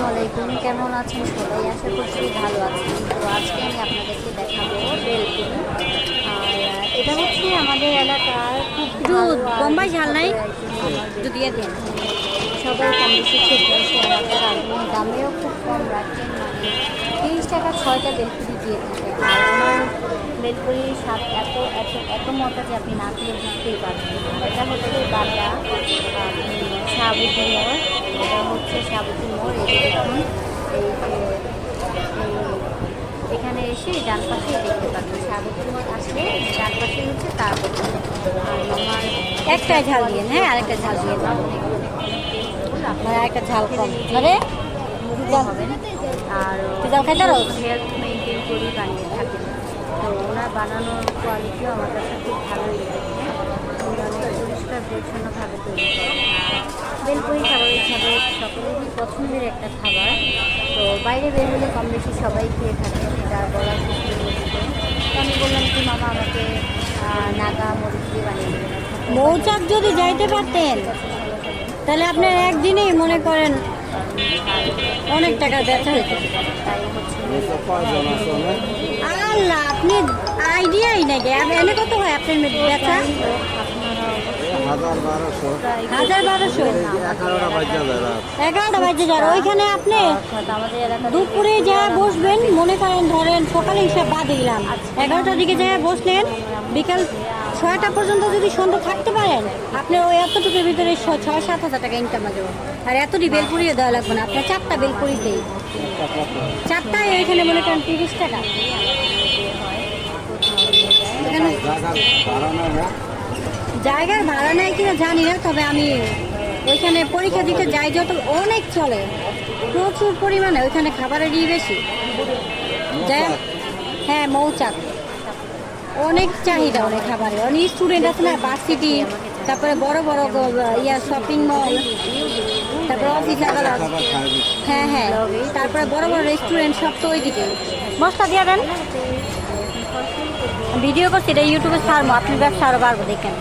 আলাইকুম, কেমন আছেন সবাই? আশা করছি ভালো আছেন। তো আজকে আমি আপনাদেরকে দেখাবো বেলপুরি। আর এটা হচ্ছে আমাদের এলাকার খুব দুধ বোম্বাই ঝাল নাই দিয়ে দেন সবাই কম বেশি খুব বেশি এলাকার আর দামেও খুব কম রাখেন, মানে 30 টাকা 6টা বেলপুরি দিয়ে থাকে। আর ওনার বেলপুরির স্বাদ এত এত এত মজা যে আপনি না খেয়ে বুঝতেই পারবেন। এটা হচ্ছে বাটা সাবুদ্দিন মোড়, এটা হচ্ছে সাবুদ্দিন মোড়। এই যে দেখুন, এই এখানে এসে ডান পাশে দেখতে পাচ্ছেন সাবুদ্দিন মোড় আসলে ডান পাশে হচ্ছে তার দোকান। আর আমার একটা ঝাল দিয়ে হ্যাঁ, আরেকটা ঝাল দিয়ে দাও, মানে আরেকটা ঝাল কম আরে হবেন। আর জাল খাইতে পারো? হেলথ মেনটেন করেই বানিয়ে থাকেন। তো ওনার বানানোর কোয়ালিটিও আমার কাছে খুব ভালোই লেগেছে। উনি অনেক পরিষ্কার পরিচ্ছন্নভাবে তৈরি করেন। আর বেলপুরি স্বাভাবিকভাবে সকলেরই পছন্দের একটা খাবার। তো বাইরে বের হলে কম বেশি সবাই খেয়ে থাকেন, এটা বলার কিছু নেই। তো আমি বললাম কি মামা আমাকে নাগা মরিচ দিয়ে বানিয়ে দেবেন। মৌচাক যদি যাইতে পারতেন তাহলে আপনার একদিনেই মনে করেন অনেক টাকার ব্যবসা হতো। তাই হচ্ছে আল্লাহ, আপনি আইডিয়াই নাকি এনে কত হয় আপনার ব্যবসা? 1000-1200 11টা বাজে যার ওইখানে আপনি আমাদের এলাকা দুপুরে যা বসবেন, মনে করেন ধরেন সকালে হিসাব বাদ দিলাম 11টার দিকে যা বসলেন, বিকাল 6টা পর্যন্ত যদি সন্ধ্যা থাকতে পারেন, আপনার ওই এতটুকুর ভিতরে 6-7 হাজার টাকা ইনকাম আছে। আর এতটি বেলপুরিও দেওয়া লাগবে না, আপনার 4টা বেলপুরিতেই 4টায় ওইখানে মনে করেন 30 টাকা। এখানে জায়গার ভাড়া নেয় কিনা জানি না, তবে আমি ওইখানে পরীক্ষা দিতে যাই, যত অনেক চলে প্রচুর পরিমাণে, ওইখানে খাবারেরই বেশি যায়। হ্যাঁ, মৌচাক অনেক চাহিদা, অনেক খাবারের। অনেক স্টুডেন্ট আছে না, ভার্সিটি, তারপরে বড় বড় শপিং মল, তারপরে অফিস আদালত, হ্যাঁ হ্যাঁ, তারপরে বড় বড় রেস্টুরেন্ট সব তো ওইদিকে। মশলা দিয়ে দেন, ভিডিও করছি, এটা ইউটিউবে ছাড়বো, আপনি ব্যবসা আরও বাড়বো দেখেন।